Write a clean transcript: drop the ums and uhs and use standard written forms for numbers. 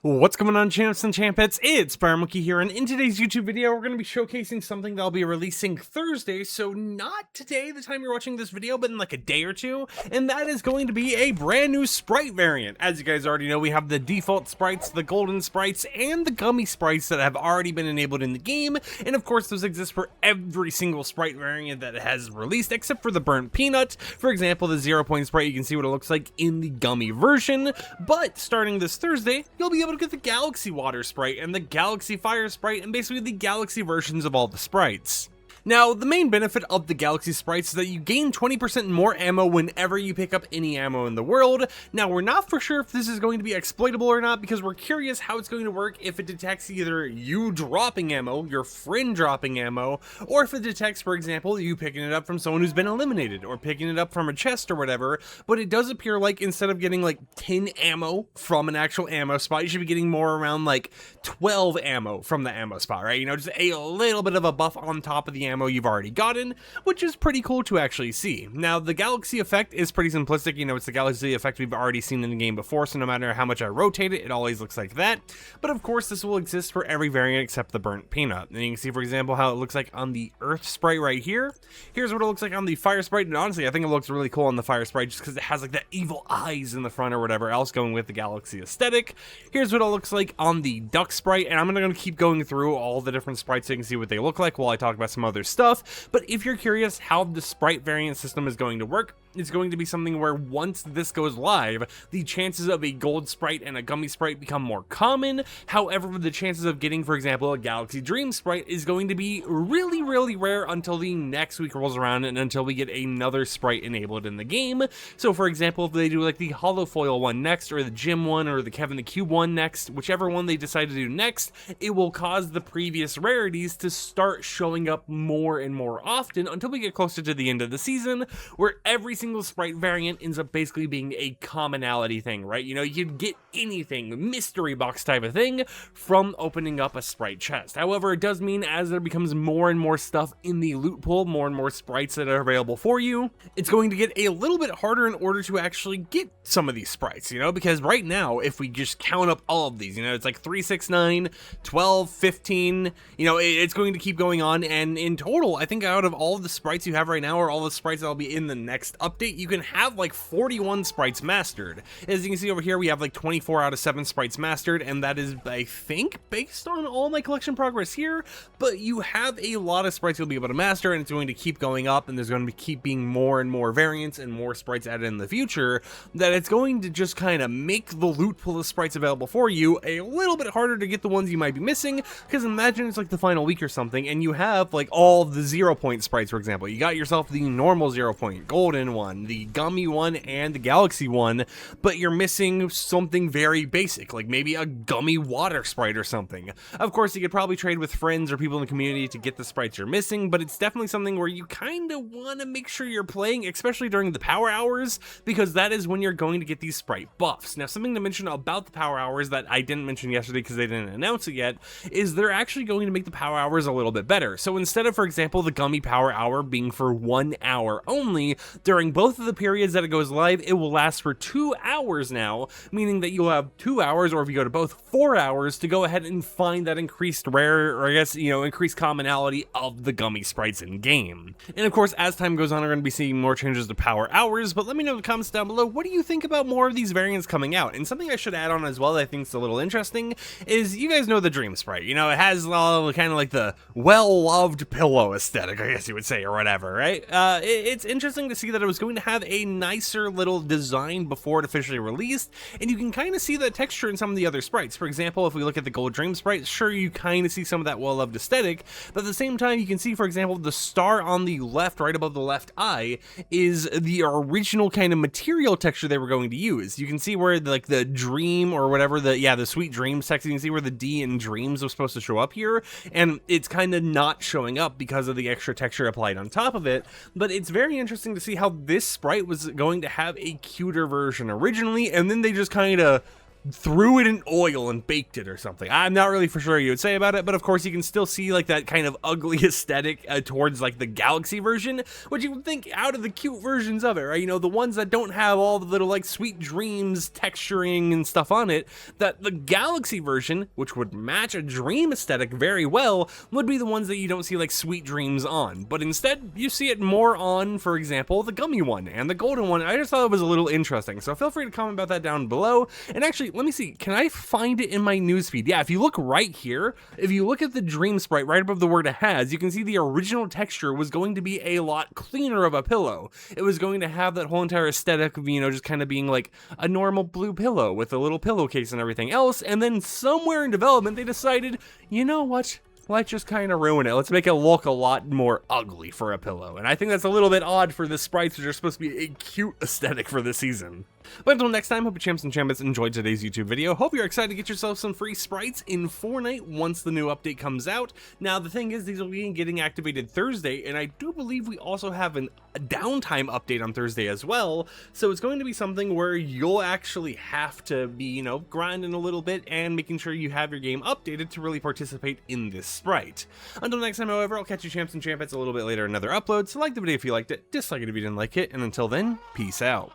What's going on, champs and champettes? It's FireMonkey here, and in today's YouTube video, we're going to be showcasing something that I'll be releasing Thursday, so not today, the time you're watching this video, but in like a day or two, and that is going to be a brand new Sprite variant. As you guys already know, we have the default Sprites, the golden Sprites, and the gummy Sprites that have already been enabled in the game, and of course, those exist for every single Sprite variant that has released, except for the burnt peanut. For example, the 0 point Sprite, you can see what it looks like in the gummy version, but starting this Thursday, you'll be able to get the Galaxy Water Sprite and the Galaxy Fire Sprite and basically the Galaxy versions of all the sprites. Now, the main benefit of the Galaxy Sprites is that you gain 20% more ammo whenever you pick up any ammo in the world. Now, we're not for sure if this is going to be exploitable or not because we're curious how it's going to work if it detects either you dropping ammo, your friend dropping ammo, or if it detects, for example, you picking it up from someone who's been eliminated or picking it up from a chest or whatever. But it does appear like instead of getting like 10 ammo from an actual ammo spot, you should be getting more around like 12 ammo from the ammo spot, right? You know, just a little bit of a buff on top of the ammo you've already gotten, which is pretty cool to actually see. Now, the Galaxy effect is pretty simplistic. You know, it's the Galaxy effect we've already seen in the game before, so no matter how much I rotate it, it always looks like that. But of course, this will exist for every variant except the burnt peanut. And you can see, for example, how it looks like on the Earth Sprite right here. Here's what it looks like on the Fire Sprite, and honestly, I think it looks really cool on the Fire Sprite just because it has like that evil eyes in the front or whatever else going with the Galaxy aesthetic. Here's what it looks like on the Duck Sprite, and I'm going to keep going through all the different sprites so you can see what they look like while I talk about some other stuff. But if you're curious how the Sprite variant system is going to work, it's going to be something where once this goes live, the chances of a gold Sprite and a gummy Sprite become more common. However, the chances of getting, for example, a Galaxy Dream Sprite is going to be really, really rare until the next week rolls around and until we get another Sprite enabled in the game. So, for example, if they do like the Holofoil one next, or the Jim one, or the Kevin the Cube one next, whichever one they decide to do next, it will cause the previous rarities to start showing up more and more often until we get closer to the end of the season, where every single Sprite variant ends up basically being a commonality thing, right? You know, you can get anything, mystery box type of thing, from opening up a Sprite chest. However, it does mean as there becomes more and more stuff in the loot pool, more and more Sprites that are available for you, it's going to get a little bit harder in order to actually get some of these Sprites, you know, because right now, if we just count up all of these, you know, it's like 3, 6, 9, 12, 15, you know, it's going to keep going on, and in total, I think out of all of the Sprites you have right now, or all the Sprites that'll be in the next update, you can have like 41 Sprites mastered. As you can see over here, we have like 24 out of 7 Sprites mastered, and that is, I think, based on all my collection progress here, but you have a lot of Sprites you'll be able to master, and it's going to keep going up, and there's going to keep being more and more variants and more Sprites added in the future, that it's going to just kind of make the loot pool of Sprites available for you a little bit harder to get the ones you might be missing, because imagine it's like the final week or something, and you have like all the 0 point Sprites, for example. You got yourself the normal 0 point, golden one, the gummy one, and the Galaxy one, but you're missing something very basic, like maybe a gummy water Sprite or something. Of course, you could probably trade with friends or people in the community to get the Sprites you're missing, but it's definitely something where you kind of want to make sure you're playing, especially during the power hours, because that is when you're going to get these Sprite buffs. Now, something to mention about the power hours that I didn't mention yesterday because they didn't announce it yet, is they're actually going to make the power hours a little bit better. So instead of, for example, the gummy power hour being for 1 hour only, during both of the periods that it goes live, it will last for 2 hours now, meaning that you'll have 2 hours, or if you go to both, 4 hours to go ahead and find that increased rare, or I guess, you know, increased commonality of the gummy Sprites in game. And of course, as time goes on, we're going to be seeing more changes to power hours, but let me know in the comments down below, what do you think about more of these variants coming out? And something I should add on as well that I think is a little interesting is, you guys know the Dream Sprite. You know, it has kind of like the well-loved pillow aesthetic, I guess you would say, or whatever, right? It's interesting to see that it was going to have a nicer little design before it officially released, and you can kind of see that texture in some of the other Sprites. For example, if we look at the Gold Dream Sprite, sure, you kind of see some of that well-loved aesthetic, but at the same time, you can see, for example, the star on the left, right above the left eye, is the original kind of material texture they were going to use. You can see where like the dream or whatever, the sweet dreams text, you can see where the D in dreams was supposed to show up here, and it's kind of not showing up because of the extra texture applied on top of it. But it's very interesting to see how this Sprite was going to have a cuter version originally, and then they just kind of threw it in oil and baked it or something. I'm not really for sure you would say about it, but of course you can still see like that kind of ugly aesthetic towards like the Galaxy version, which you would think out of the cute versions of it, right? You know, the ones that don't have all the little like sweet dreams texturing and stuff on it, that the Galaxy version, which would match a dream aesthetic very well, would be the ones that you don't see like sweet dreams on. But instead, you see it more on, for example, the gummy one and the golden one. I just thought it was a little interesting. So feel free to comment about that down below. And actually, let me see, can I find it in my newsfeed? Yeah, if you look right here, if you look at the dream sprite right above the word it has, you can see the original texture was going to be a lot cleaner of a pillow. It was going to have that whole entire aesthetic of, you know, just kind of being like a normal blue pillow with a little pillowcase and everything else. And then somewhere in development, they decided, you know what? Let's just kind of ruin it. Let's make it look a lot more ugly for a pillow. And I think that's a little bit odd for the sprites, which are supposed to be a cute aesthetic for this season. But until next time, hope you champs and champions enjoyed today's YouTube video. Hope you're excited to get yourself some free sprites in Fortnite once the new update comes out. Now, the thing is, these will be getting activated Thursday, and I do believe we also have a downtime update on Thursday as well. So it's going to be something where you'll actually have to be, you know, grinding a little bit and making sure you have your game updated to really participate in this sprite. Until next time, however, I'll catch you champs and champions a little bit later in another upload. So like the video if you liked it, dislike it if you didn't like it, and until then, peace out.